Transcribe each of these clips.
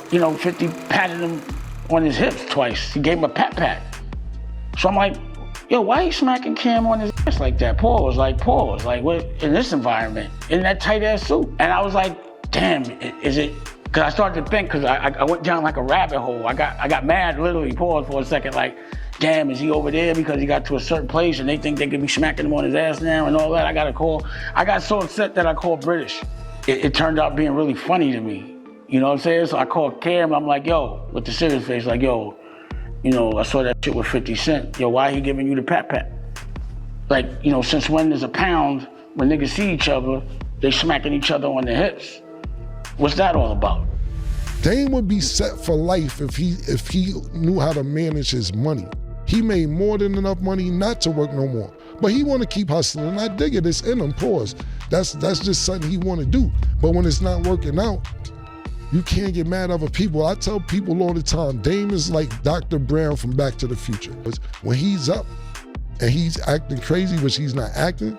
50 patted him on his hips twice. He gave him a pat. So I'm like, yo, why you smacking Cam on his ass like that? Pause, what, in this environment, in that tight ass suit? And I was like, damn, is it? Cause I started to think, cause I went down like a rabbit hole. I got mad, literally, paused for a second, like, damn, is he over there because he got to a certain place and they think they could be smacking him on his ass now and all that? I got so upset that I called British. It turned out being really funny to me. You know what I'm saying? So I called Cam, I'm like, yo, with the serious face, like, yo, I saw that shit with 50 Cent. Yo, why he giving you the pat? Like, since when there's a pound, when niggas see each other, they smacking each other on the hips. What's that all about? Dame would be set for life if he knew how to manage his money. He made more than enough money not to work no more. But he want to keep hustling. I dig it, it's in him, pause. That's just something he want to do. But when it's not working out, you can't get mad at other people. I tell people all the time, Dame is like Dr. Brown from Back to the Future. When he's up and he's acting crazy, which he's not acting,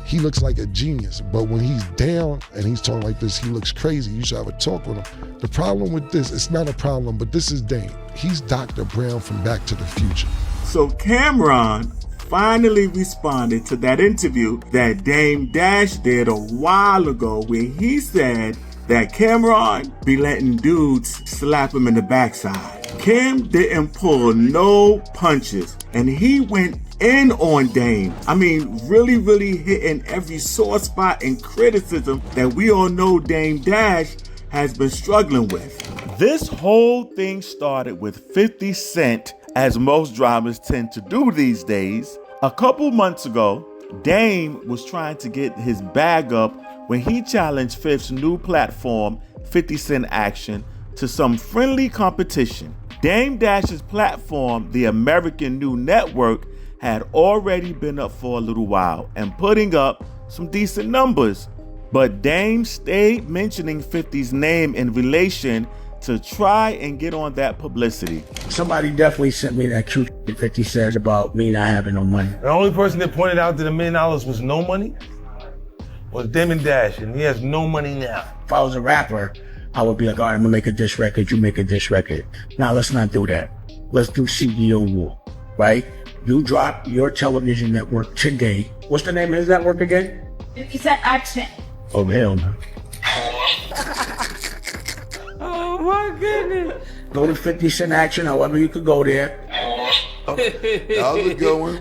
he looks like a genius. But when he's down and he's talking like this, he looks crazy. You should have a talk with him. The problem with this, it's not a problem, but this is Dame. He's Dr. Brown from Back to the Future. So Cam'ron finally responded to that interview that Dame Dash did a while ago where he said that Cam'ron be letting dudes slap him in the backside. Cam didn't pull no punches and he went in on Dame. I mean, really hitting every sore spot and criticism that we all know Dame Dash has been struggling with. This whole thing started with 50 Cent, as most dramas tend to do these days. A couple months ago, Dame was trying to get his bag up when he challenged 50's new platform, 50 Cent Action, to some friendly competition. Dame Dash's platform, the American New Network, had already been up for a little while and putting up some decent numbers. But Dame stayed mentioning 50's name in relation to try and get on that publicity. Somebody definitely sent me that cute 50 says about me not having no money. The only person that pointed out that $1 million was no money was Damon Dash, and he has no money now. If I was a rapper, I would be like, all right, I'm gonna make a diss record, you make a diss record. Now let's not do that. Let's do CEO war, right? You drop your television network today. What's the name of his network again? 50 Cent Action. Oh, hell no. Oh my goodness. Go to 50 Cent Action, however you could go there. That was a good one.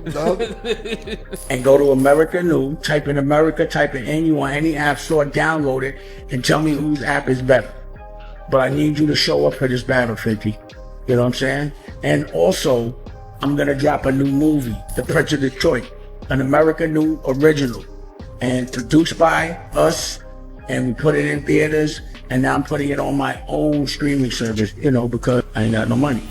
And go to America New, type in America, type in NU on any app store, download it, and tell me whose app is better. But I need you to show up for this battle, 50. You know what I'm saying? And also, I'm gonna drop a new movie, The Prince of Detroit, an America New original, and produced by us, and we put it in theaters, and now I'm putting it on my own streaming service, because I ain't got no money.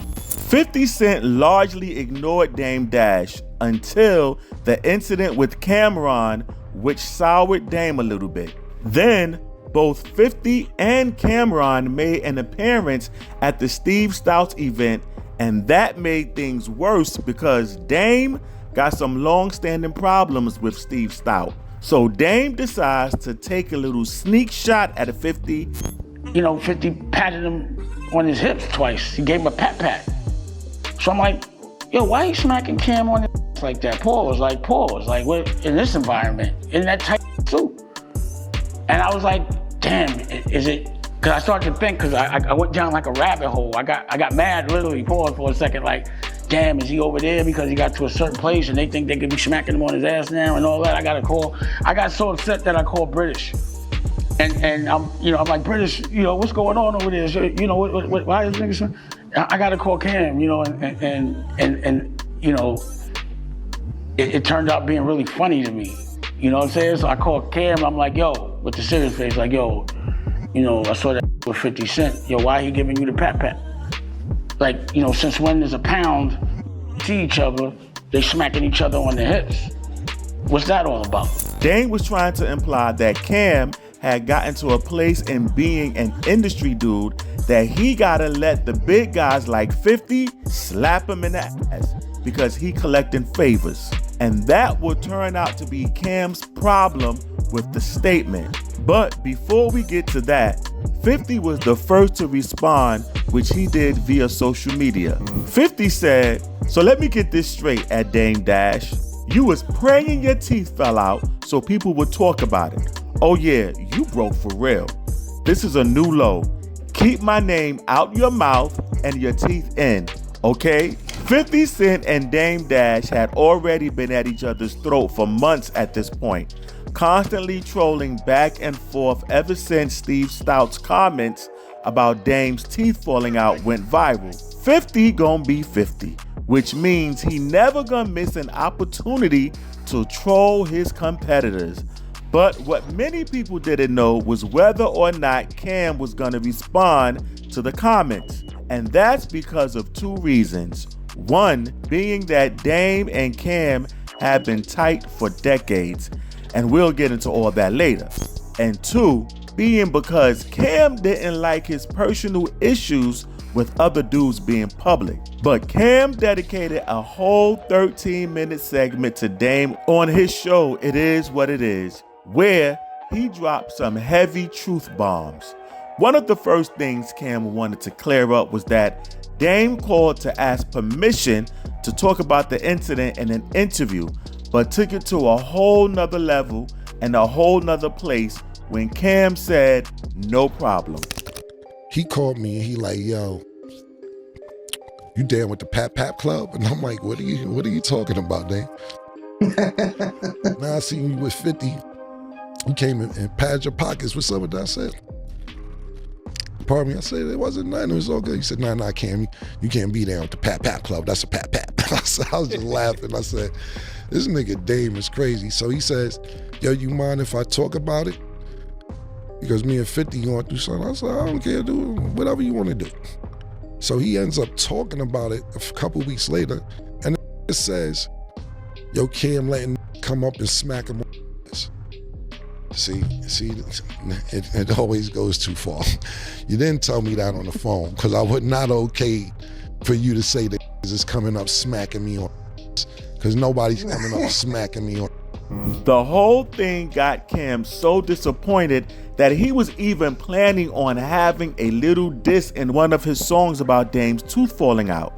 50 Cent largely ignored Dame Dash until the incident with Cam'ron, which soured Dame a little bit. Then, both 50 and Cam'ron made an appearance at the Steve Stoute event, and that made things worse because Dame got some long-standing problems with Steve Stoute. So Dame decides to take a little sneak shot at a 50. 50 patted him on his hips twice. He gave him a pat. So I'm like, yo, why you smacking Cam on his ass like that? Pause, what, in this environment, in that tight suit? And I was like, damn, is it? Cause I started to think, cause I went down like a rabbit hole. I got mad, literally, paused for a second, like, damn, is he over there because he got to a certain place and they think they could be smacking him on his ass now and all that? I got so upset that I called British. And I'm like, British, what's going on over there? Why is niggas? I gotta call Cam, and it turned out being really funny to me. You know what I'm saying? So I called Cam, I'm like, yo, with the serious face, like, yo, I saw that with 50 Cent. Yo, why he giving you the pat? Like, since when there's a pound, see each other, they smacking each other on the hips. What's that all about? Dame was trying to imply that Cam had gotten to a place in being an industry dude that he gotta let the big guys like 50 slap him in the ass because he collecting favors. And that would turn out to be Cam's problem with the statement. But before we get to that, 50 was the first to respond which he did via social media. 50 said, "So let me get this straight at Dame Dash. You was praying your teeth fell out so people would talk about it. Oh yeah, you broke for real. This is a new low. Keep my name out your mouth and your teeth in, okay?" 50 Cent and Dame Dash had already been at each other's throat for months at this point, constantly trolling back and forth ever since Steve Stout's comments about Dame's teeth falling out went viral. 50 gonna be 50, which means he never gonna miss an opportunity to troll his competitors. But what many people didn't know was whether or not Cam was gonna respond to the comments. And that's because of two reasons. One being that Dame and Cam have been tight for decades, and we'll get into all that later. And two being because Cam didn't like his personal issues with other dudes being public. But Cam dedicated a whole 13-minute segment to Dame on his show, It Is What It Is, where he dropped some heavy truth bombs. One of the first things Cam wanted to clear up was that Dame called to ask permission to talk about the incident in an interview, but took it to a whole nother level and a whole nother place when Cam said, "No problem." He called me and he like, "Yo, you down with the Pap Pap Club?" And I'm like, what are you talking about, Dame? Now I seen you with 50. You came in and padded your pockets. What's up with that? I said, pardon me. I said, it wasn't nothing. It was all good. He said, nah, Cam, you can't be down with the Pap Pap Club. That's a Pap Pap. I was just laughing. I said, this nigga Dame is crazy. So he says, "Yo, you mind if I talk about it? Because me and 50 going through something." I said, "I don't care, do whatever you want to do." So he ends up talking about it a couple weeks later, and it says, "Yo, Cam letting come up and smack him." See, it always goes too far. You didn't tell me that on the phone, because I would not okay for you to say that is coming up smacking me on, because nobody's coming up smacking me on. The whole thing got Cam so disappointed that he was even planning on having a little diss in one of his songs about Dame's tooth falling out.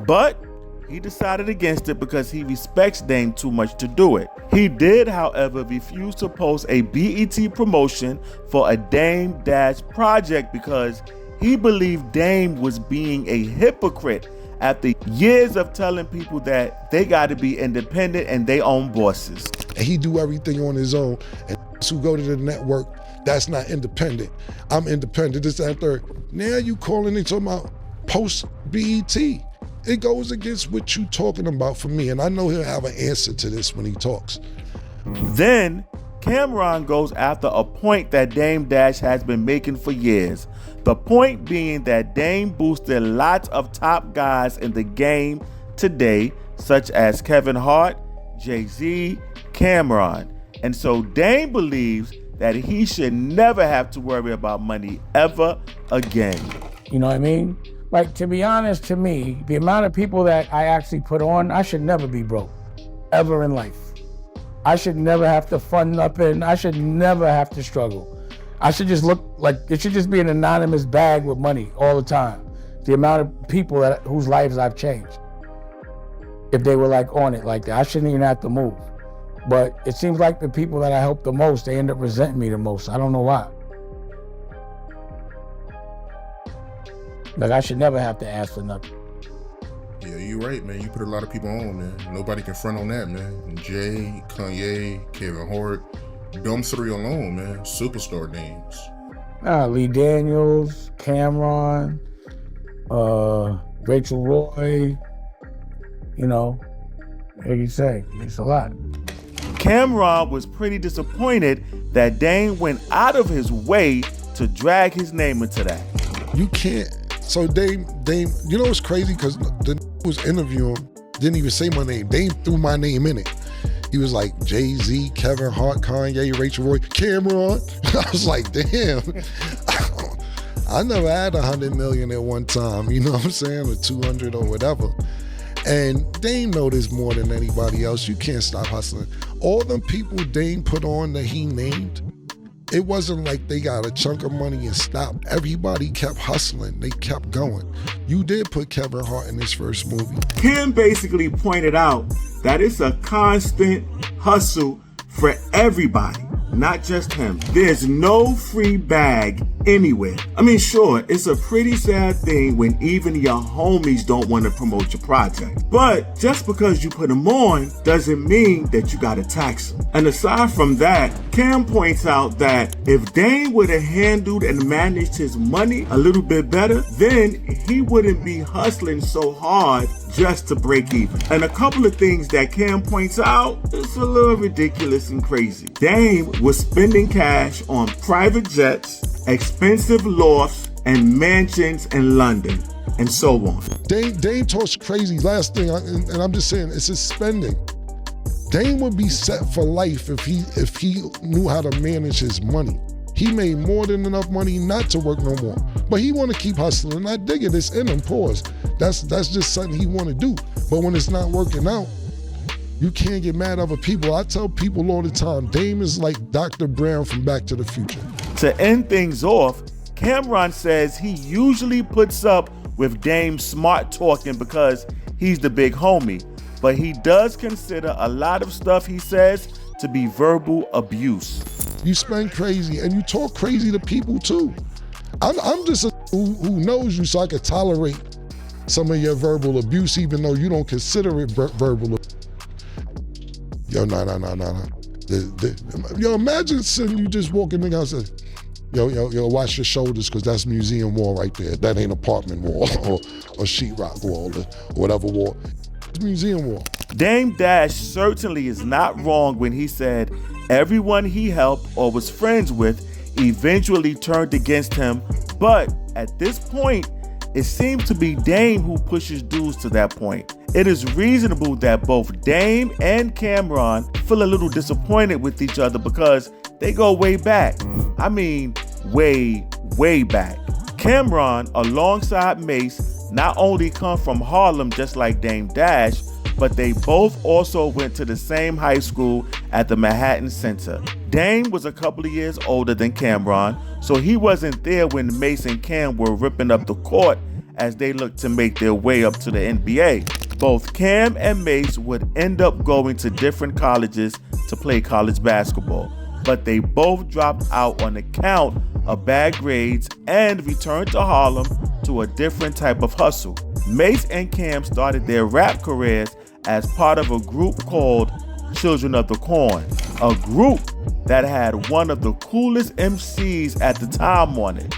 But he decided against it because he respects Dame too much to do it. He did, however, refuse to post a BET promotion for a Dame Dash project because he believed Dame was being a hypocrite after years of telling people that they got to be independent and they own bosses. And he do everything on his own, and who go to the network, that's not independent. I'm independent, this, that, and third. Now you calling it talking about post BET. It goes against what you talking about for me, and I know he'll have an answer to this when he talks. Then Cam'ron goes after a point that Dame Dash has been making for years. The point being that Dame boosted lots of top guys in the game today, such as Kevin Hart, Jay-Z, Cam'ron. And so Dame believes that he should never have to worry about money ever again. You know what I mean? Like, to be honest, to me, the amount of people that I actually put on, I should never be broke, ever in life. I should never have to fund nothing. I should never have to struggle. I should just look like, it should just be an anonymous bag with money all the time. The amount of people whose lives I've changed. If they were like on it like that, I shouldn't even have to move. But it seems like the people that I help the most, they end up resenting me the most. I don't know why. Like, I should never have to ask for nothing. Yeah, you're right, man. You put a lot of people on, man. Nobody can front on that, man. Jay, Kanye, Kevin Hart, them three alone, man. Superstar names. Lee Daniels, Cam'ron, Rachel Roy, you know, like you say, it's a lot. Cam'ron was pretty disappointed that Dame went out of his way to drag his name into that. You can't. So Dame, you know what's crazy? Because the was interviewing didn't even say my name. Dame threw my name in it. He was like Jay-Z, Kevin Hart, Kanye, Rachel Roy, Cam'ron. I was like, damn. I never had 100 million at one time, you know what I'm saying? Or 200 or whatever. And Dame know this more than anybody else. You can't stop hustling. All them people Dame put on that he named, It wasn't like they got a chunk of money and stopped. Everybody kept hustling. They kept going. You did put Kevin Hart in his first movie. Kim basically pointed out that it's a constant hustle for everybody, not just him. There's no free bag anywhere. I mean, sure, it's a pretty sad thing when even your homies don't want to promote your project. But just because you put them on doesn't mean that you gotta tax them. And aside from that, Cam points out that if Dame would have handled and managed his money a little bit better, then he wouldn't be hustling so hard just to break even. And a couple of things that Cam points out is a little ridiculous and crazy. Dame was spending cash on private jets, expensive lofts, and mansions in London, and so on. Dame talks crazy. Last thing, and I'm just saying, it's his spending. Dame would be set for life if he knew how to manage his money. He made more than enough money not to work no more. But he want to keep hustling. I dig it. It's in him, pause. That's just something he want to do. But when it's not working out, you can't get mad at other people. I tell people all the time, Dame is like Dr. Brown from Back to the Future. To end things off, Cam'ron says he usually puts up with Dame's smart talking because he's the big homie. But he does consider a lot of stuff he says to be verbal abuse. You spend crazy and you talk crazy to people too. I'm just a who knows you, so I could tolerate some of your verbal abuse even though you don't consider it verbal abuse. Yo, nah. Yo, imagine sitting you just walking in the house and say, yo, watch your shoulders because that's museum wall right there. That ain't apartment wall or sheetrock wall or whatever wall. It's museum wall. Dame Dash certainly is not wrong when he said everyone he helped or was friends with eventually turned against him, but at this point, it seems to be Dame who pushes dudes to that point. It is reasonable that both Dame and Cam'ron feel a little disappointed with each other because they go way back. I mean, way back. Cam'ron, alongside Mase, not only come from Harlem just like Dame Dash, but they both also went to the same high school at the Manhattan Center. Dame was a couple of years older than Cam'ron, so he wasn't there when Mase and Cam were ripping up the court as they looked to make their way up to the NBA. Both Cam and Mase would end up going to different colleges to play college basketball, but they both dropped out on account of bad grades and returned to Harlem to a different type of hustle. Mase and Cam started their rap careers as part of a group called Children of the Corn, a group that had one of the coolest MCs at the time on it,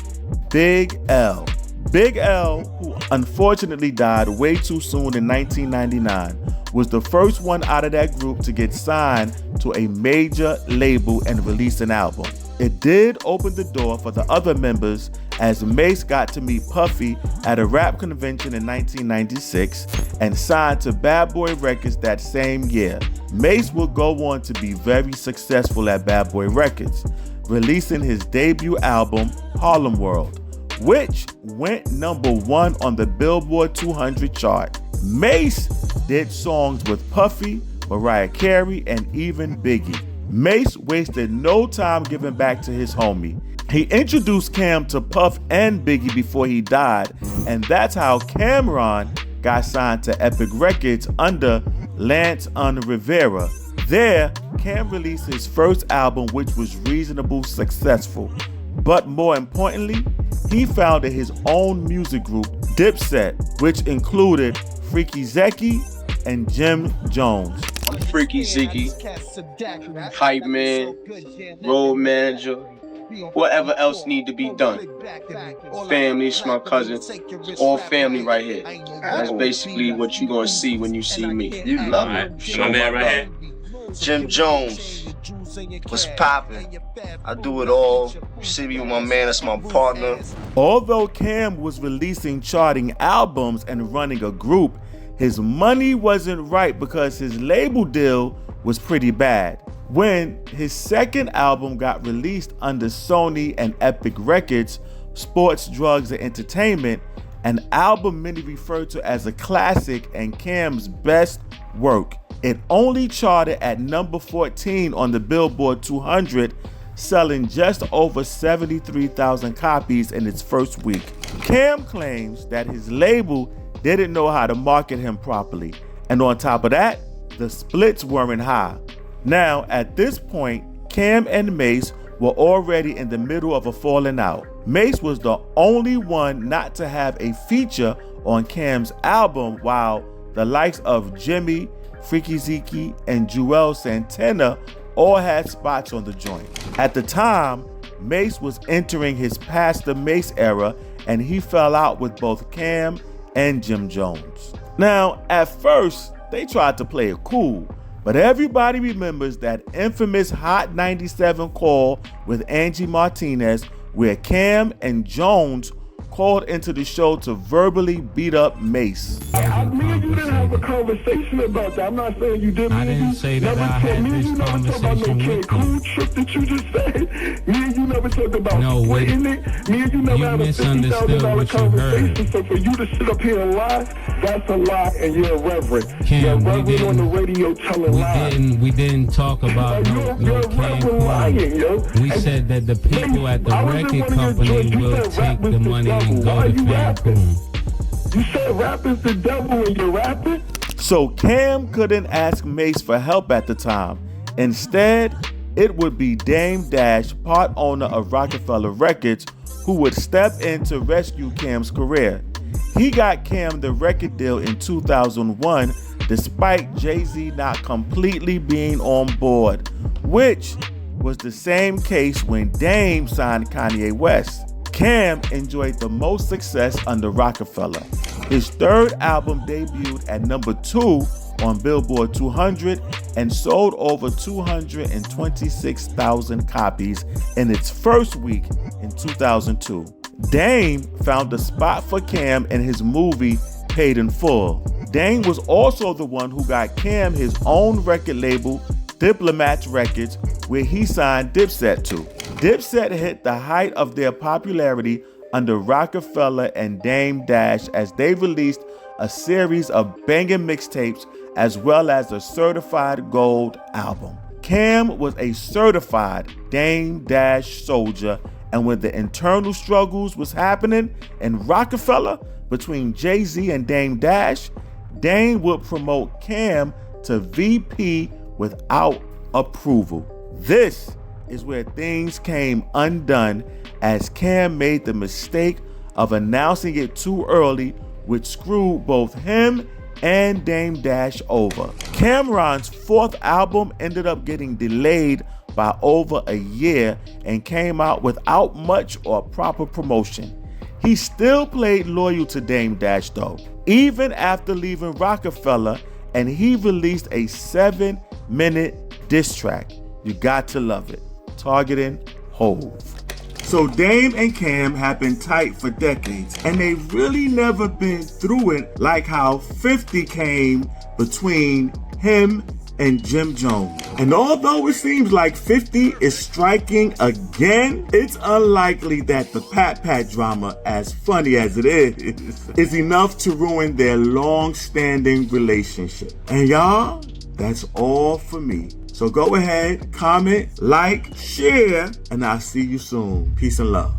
Big L. Big L, who unfortunately died way too soon in 1999, was the first one out of that group to get signed to a major label and release an album. It did open the door for the other members as Mase got to meet Puffy at a rap convention in 1996 and signed to Bad Boy Records that same year. Mase would go on to be very successful at Bad Boy Records, releasing his debut album, Harlem World, which went #1 on the Billboard 200 chart. Mase did songs with Puffy, Mariah Carey, and even Biggie. Mase wasted no time giving back to his homie. He introduced Cam to Puff and Biggie before he died, and that's how Cam'ron got signed to Epic Records under Lance Rivera. There, Cam released his first album, which was reasonably successful. But more importantly, he founded his own music group, Dipset, which included Freaky Zeki and Jim Jones. I'm Freaky Zeki, Hype Man, Road Manager, whatever else need to be done. Family, it's my cousin, it's all family right here. That's basically what you gonna see when you see me. You love it. My man right here. Jim Jones, what's poppin'? I do it all. You see me with my man, that's my partner. Although Cam was releasing charting albums and running a group, his money wasn't right because his label deal was pretty bad. When his second album got released under Sony and Epic Records, Sports, Drugs, and Entertainment, an album many referred to as a classic and Cam's best work, it only charted at #14 on the Billboard 200, selling just over 73,000 copies in its first week. Cam claims that his label didn't know how to market him properly, and on top of that, the splits weren't high. Now, at this point, Cam and Mase were already in the middle of a falling out. Mase was the only one not to have a feature on Cam's album, while the likes of Jimmy, Freaky Zeke, and Joel Santana all had spots on the joint. At the time, Mase was entering his Pastor Mase era, and he fell out with both Cam and Jim Jones. Now, at first, they tried to play it cool, but everybody remembers that infamous Hot 97 call with Angie Martinez, where Cam and Jones called into the show to verbally beat up Mase. Me and you didn't have a conversation about that. I'm not saying you didn't. I didn't say that I had this conversation with you. Trip that you just said. Me and you never talked about splitting it. Me and you never had a $50,000 conversation. So for you to sit up here and lie, that's a lie, and you're irreverent. Cam, you're irreverent on the radio telling lies. We didn't talk about no Cam lying, yo. We said that the people at the record company will take the money and go to Cancun. You said rap is the devil and you're rapping? So Cam couldn't ask Mase for help at the time. Instead, it would be Dame Dash, part owner of Rockefeller Records, who would step in to rescue Cam's career. He got Cam the record deal in 2001, despite Jay-Z not completely being on board, which was the same case when Dame signed Kanye West. Cam enjoyed the most success under Rockefeller. His third album debuted at number 2 on Billboard 200 and sold over 226,000 copies in its first week in 2002. Dame found a spot for Cam in his movie Paid in Full. Dame was also the one who got Cam his own record label, Diplomats Records, where he signed Dipset to. Dipset hit the height of their popularity under Rockefeller and Dame Dash as they released a series of banging mixtapes as well as a certified gold album. Cam was a certified Dame Dash soldier, and when the internal struggles was happening in Rockefeller between Jay-Z and Dame Dash, Dame would promote Cam to VP without approval. This is where things came undone, as Cam made the mistake of announcing it too early, which screwed both him and Dame Dash over. Cam'ron's fourth album ended up getting delayed by over a year and came out without much or proper promotion. He still played loyal to Dame Dash though, even after leaving Rockefeller, and he released a 7-minute diss track. You got to love it. Targeting Hove. So Dame and Cam have been tight for decades, and they've really never been through it like how 50 came between him and Jim Jones. And although it seems like 50 is striking again, it's unlikely that the Pat Pat drama, as funny as it is enough to ruin their long-standing relationship. And y'all, that's all for me. So go ahead, comment, like, share, and I'll see you soon. Peace and love.